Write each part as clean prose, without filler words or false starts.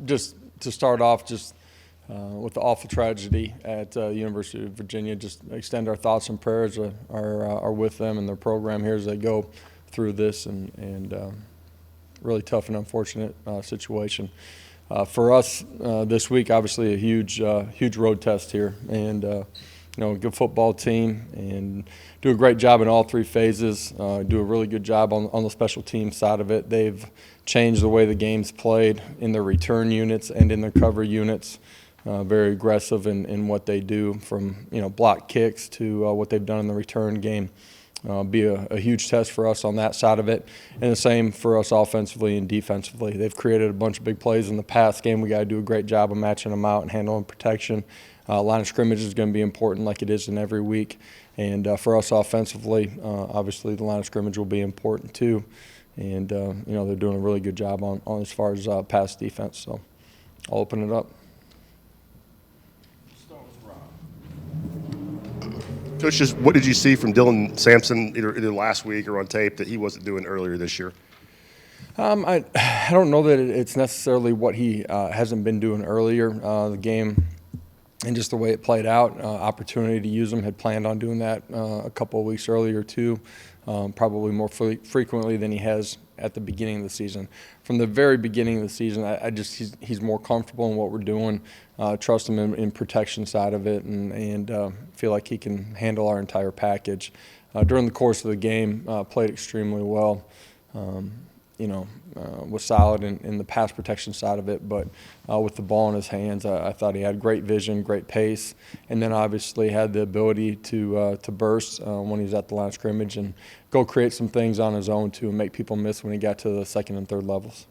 Just to start off, with the awful tragedy at University of Virginia, just extend our thoughts and prayers are with them and their program here as they go through this and really tough and unfortunate situation. For us this week, obviously a huge road test here, and a good football team and do a great job in all three phases. Do a really good job on the special team side of it. They've changed the way the game's played in their return units and in their cover units. Very aggressive in what they do, from block kicks to what they've done in the return game. Be a huge test for us on that side of it, and the same for us offensively and defensively. They've created a bunch of big plays in the past game. We got to do a great job of matching them out and handling protection. Line of scrimmage is going to be important, like it is in every week. And for us offensively, obviously the line of scrimmage will be important too. And they're doing a really good job on as far as pass defense. So I'll open it up. Coach, just what did you see from Dylan Sampson either last week or on tape that he wasn't doing earlier this year? I don't know that it's necessarily what he hasn't been doing earlier. The game and just the way it played out, opportunity to use him, had planned on doing that a couple of weeks earlier too, probably more frequently than he has at the beginning of the season. From the very beginning of the season, he's more comfortable in what we're doing. Trust him in protection side of it, and feel like he can handle our entire package. During the course of the game, played extremely well. Was solid in the pass protection side of it, but with the ball in his hands, I thought he had great vision, great pace, and then obviously had the ability to burst when he was at the line of scrimmage and go create some things on his own too and make people miss when he got to the second and third levels.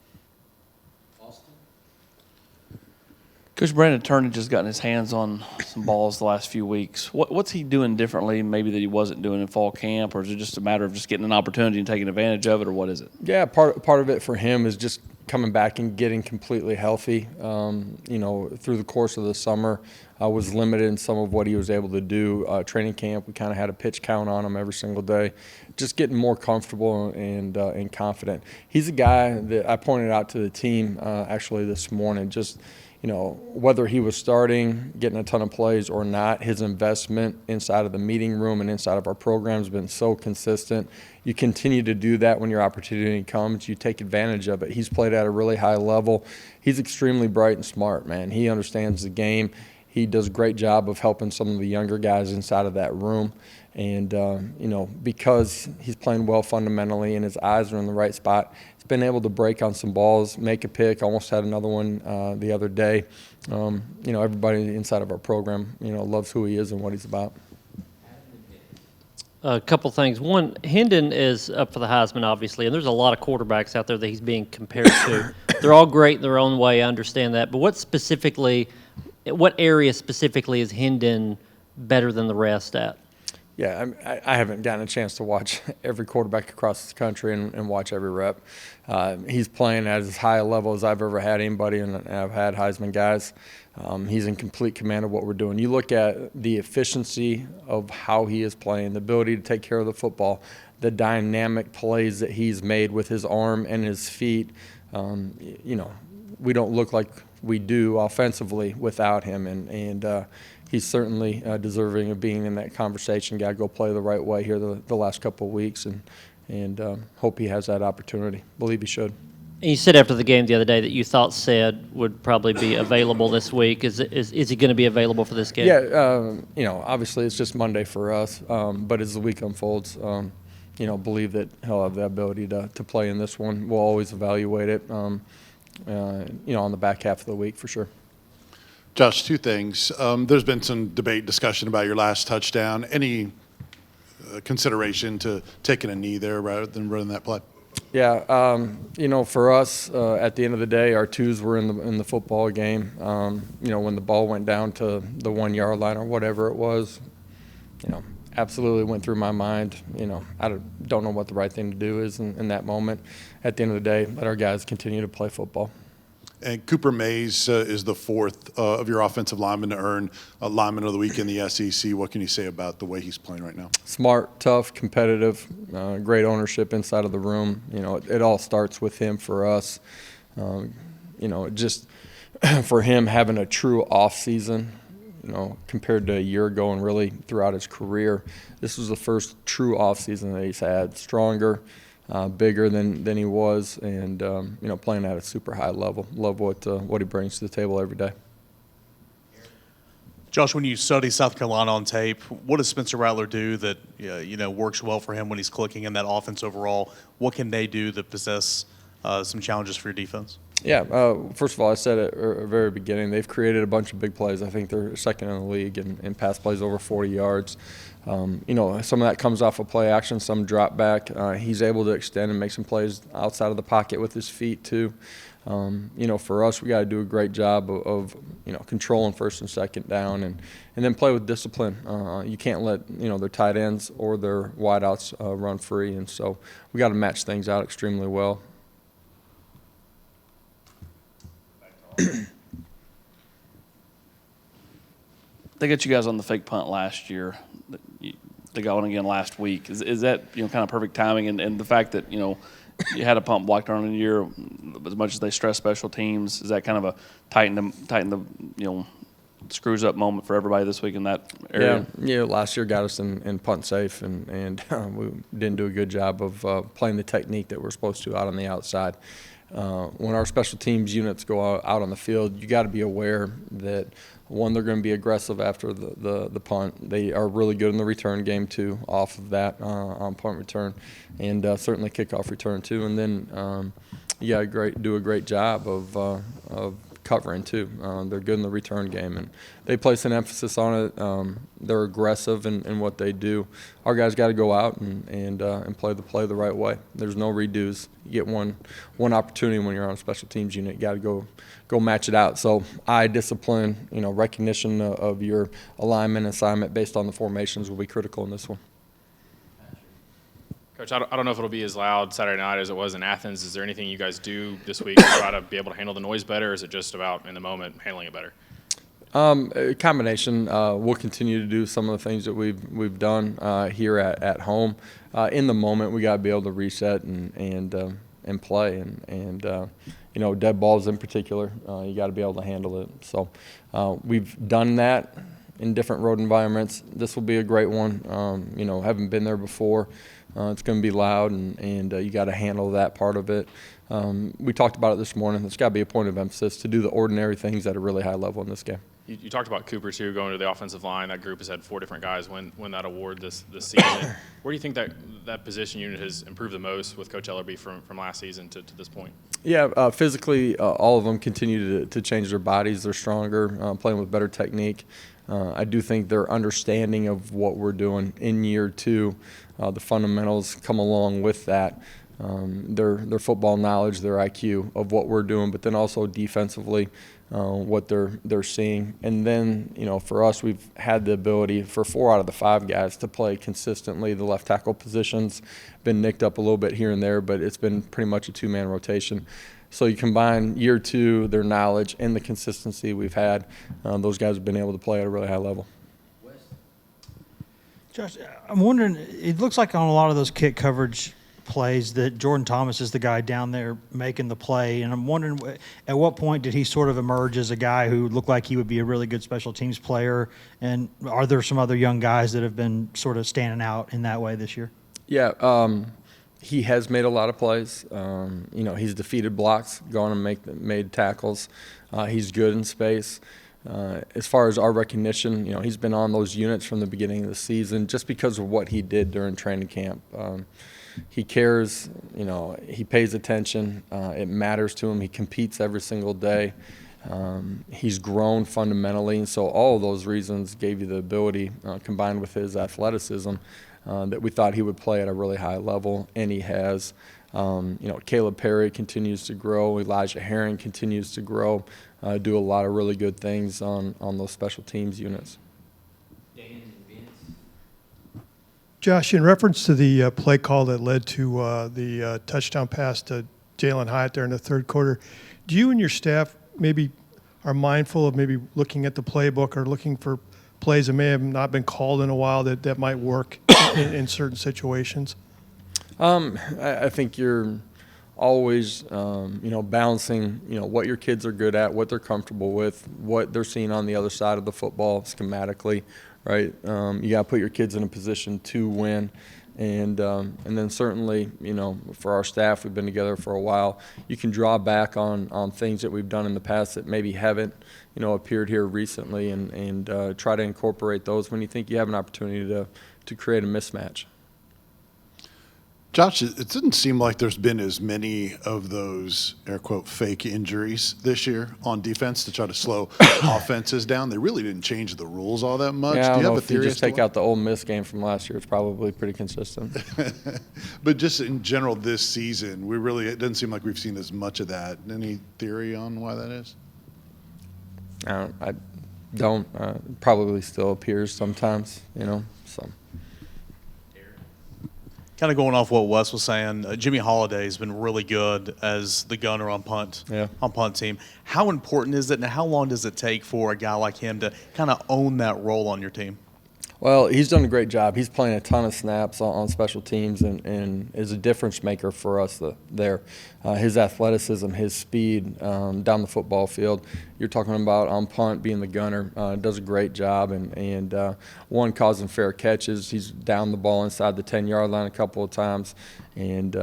Coach Brandon Turnage has gotten his hands on some balls the last few weeks. What's he doing differently maybe that he wasn't doing in fall camp, or is it just a matter of just getting an opportunity and taking advantage of it, or what is it? Yeah, part of it for him is just coming back and getting completely healthy. Through the course of the summer, I was limited in some of what he was able to do. Training camp, we kind of had a pitch count on him every single day. Just getting more comfortable and confident. He's a guy that I pointed out to the team actually this morning. Just whether he was starting, getting a ton of plays or not, his investment inside of the meeting room and inside of our program has been so consistent. You continue to do that when your opportunity comes. You take advantage of it. He's played at a really high level. He's extremely bright and smart, man. He understands the game. He does a great job of helping some of the younger guys inside of that room. And, because he's playing well fundamentally and his eyes are in the right spot, he's been able to break on some balls, make a pick, almost had another one the other day. Everybody inside of our program, loves who he is and what he's about. A couple things. One, Hendon is up for the Heisman, obviously, and there's a lot of quarterbacks out there that he's being compared to. They're all great in their own way, I understand that. But what area specifically is Hendon better than the rest at? Yeah, I haven't gotten a chance to watch every quarterback across the country and watch every rep. He's playing at as high a level as I've ever had anybody, and I've had Heisman guys. He's in complete command of what we're doing. You look at the efficiency of how he is playing, the ability to take care of the football, the dynamic plays that he's made with his arm and his feet. We don't look like we do offensively without him, and he's certainly deserving of being in that conversation. Got to go play the right way here the last couple of weeks, and hope he has that opportunity. Believe he should. And you said after the game the other day that you thought Said would probably be available this week. Is he going to be available for this game? Yeah, obviously it's just Monday for us, but as the week unfolds, believe that he'll have the ability to play in this one. We'll always evaluate it, on the back half of the week for sure. Josh, two things. There's been some debate, discussion about your last touchdown. Any consideration to taking a knee there rather than running that play? Yeah, for us, at the end of the day, our twos were in the football game. When the ball went down to the 1 yard line or whatever it was, absolutely went through my mind. I don't know what the right thing to do is in that moment. At the end of the day, let our guys continue to play football. And Cooper Mays is the fourth of your offensive linemen to earn lineman of the week in the SEC. What can you say about the way he's playing right now? Smart, tough, competitive, great ownership inside of the room. It all starts with him for us. just for him having a true off season, compared to a year ago and really throughout his career, this was the first true off season that he's had. Stronger, bigger than he was, and playing at a super high level. Love what he brings to the table every day. Josh, when you study South Carolina on tape, what does Spencer Rattler do that works well for him when he's clicking in that offense overall? What can they do that possess some challenges for your defense? Yeah, first of all, I said at the very beginning, they've created a bunch of big plays. I think they're second in the league in pass plays over 40 yards. Some of that comes off of play action, some drop back. He's able to extend and make some plays outside of the pocket with his feet too. For us, we got to do a great job of controlling first and second down and then play with discipline. You can't let their tight ends or their wideouts run free, and so we got to match things out extremely well. They got you guys on the fake punt last year. They got one again last week. Is that kind of perfect timing? And the fact that you had a punt blocked on the year, as much as they stress special teams, is that kind of a tighten the screws up moment for everybody this week in that area? Yeah. Last year got us in punt safe, and we didn't do a good job of playing the technique that we're supposed to out on the outside. When our special teams units go out on the field, you got to be aware that, one, they're going to be aggressive after the punt. They are really good in the return game too, off of that on punt return, and certainly kickoff return too. And then do a great job of covering too. They're good in the return game, and they place an emphasis on it. They're aggressive in what they do. Our guys got to go out and play the play the right way. There's no redos. You get one opportunity when you're on a special teams unit. You got to go match it out. So eye discipline, recognition of your alignment and assignment based on the formations will be critical in this one. Coach, I don't know if it'll be as loud Saturday night as it was in Athens. Is there anything you guys do this week to try to be able to handle the noise better, or is it just about, in the moment, handling it better? A combination. We'll continue to do some of the things that we've done here at home. In the moment, we got to be able to reset and play. And dead balls in particular, you got to be able to handle it. So we've done that in different road environments. This will be a great one. Haven't been there before. It's going to be loud, and you got to handle that part of it. We talked about it this morning. It's got to be a point of emphasis to do the ordinary things at a really high level in this game. You talked about Cooper, too, going to the offensive line. That group has had 4 different guys win that award this season. Where do you think that position unit has improved the most with Coach Ellerby from last season to this point? Yeah, physically, all of them continue to change their bodies. They're stronger, playing with better technique. I do think their understanding of what we're doing in year 2, the fundamentals come along with that. Their football knowledge, their IQ of what we're doing, but then also defensively, what they're seeing. And then, for us, we've had the ability for 4 out of the 5 guys to play consistently. The left tackle position's been nicked up a little bit here and there, but it's been pretty much a 2-man rotation. So you combine year 2, their knowledge, and the consistency we've had, those guys have been able to play at a really high level. Josh, I'm wondering, it looks like on a lot of those kick coverage plays that Jordan Thomas is the guy down there making the play, and I'm wondering at what point did he sort of emerge as a guy who looked like he would be a really good special teams player, and are there some other young guys that have been sort of standing out in that way this year? Yeah, he has made a lot of plays. He's defeated blocks, gone and made tackles. He's good in space. As far as our recognition, he's been on those units from the beginning of the season just because of what he did during training camp. He cares, he pays attention. It matters to him. He competes every single day. He's grown fundamentally, and so all of those reasons gave you the ability, combined with his athleticism, that we thought he would play at a really high level, and he has. Caleb Perry continues to grow. Elijah Herring continues to grow. Do a lot of really good things on those special teams units. Josh, in reference to the play call that led to the touchdown pass to Jalen Hyatt there in the third quarter, do you and your staff maybe are mindful of maybe looking at the playbook or looking for plays that may have not been called in a while that might work in certain situations? I think you're always, balancing, what your kids are good at, what they're comfortable with, what they're seeing on the other side of the football schematically, right? You got to put your kids in a position to win. And then certainly, for our staff, we've been together for a while. You can draw back on things that we've done in the past that maybe haven't, appeared here recently, and try to incorporate those when you think you have an opportunity to create a mismatch. Josh, it didn't seem like there's been as many of those, air quote, fake injuries this year on defense to try to slow offenses down. They really didn't change the rules all that much. Yeah, I Do don't you know have a if you theory just as to take why? out the Ole Miss game from last year, it's probably pretty consistent. But just in general this season, it doesn't seem like we've seen as much of that. Any theory on why that is? I don't. Probably still appears sometimes, so. Kind of going off what Wes was saying, Jimmy Holiday's been really good as the gunner on punt team. How important is it, and how long does it take for a guy like him to kind of own that role on your team? Well, he's done a great job. He's playing a ton of snaps on special teams and is a difference maker for us there. His athleticism, his speed down the football field. You're talking about on punt being the gunner. Does a great job and causing fair catches. He's down the ball inside the 10-yard line a couple of times and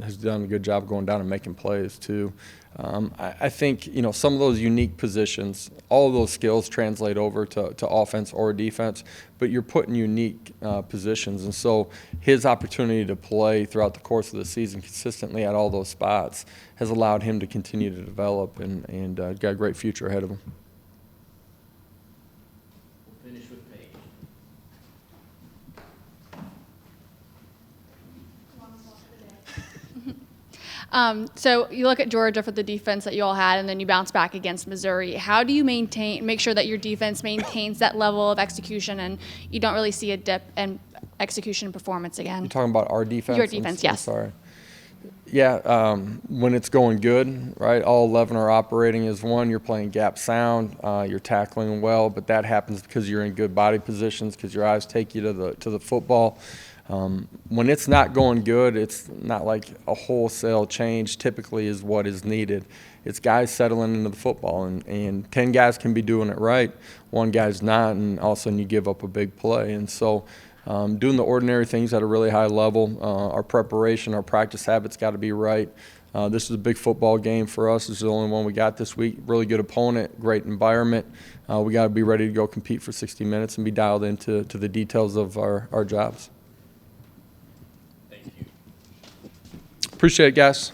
has done a good job going down and making plays too. I think, some of those unique positions, all of those skills translate over to offense or defense, but you're put in unique positions. And so his opportunity to play throughout the course of the season consistently at all those spots has allowed him to continue to develop and got a great future ahead of him. We'll finish with Paige. So you look at Georgia for the defense that you all had, and then you bounce back against Missouri. How do you make sure that your defense maintains that level of execution and you don't really see a dip in execution and performance again? You're talking about our defense? Your defense, yes. I'm sorry. Yeah, when it's going good, right, all 11 are operating as one. You're playing gap sound. You're tackling well, but that happens because you're in good body positions, because your eyes take you to the football. When it's not going good, it's not like a wholesale change typically is what is needed. It's guys settling into the football, and 10 guys can be doing it right. One guy's not, and all of a sudden you give up a big play. And so doing the ordinary things at a really high level, our preparation, our practice habits got to be right. This is a big football game for us. This is the only one we got this week. Really good opponent, great environment. We got to be ready to go compete for 60 minutes and be dialed into the details of our jobs. Appreciate it, guys.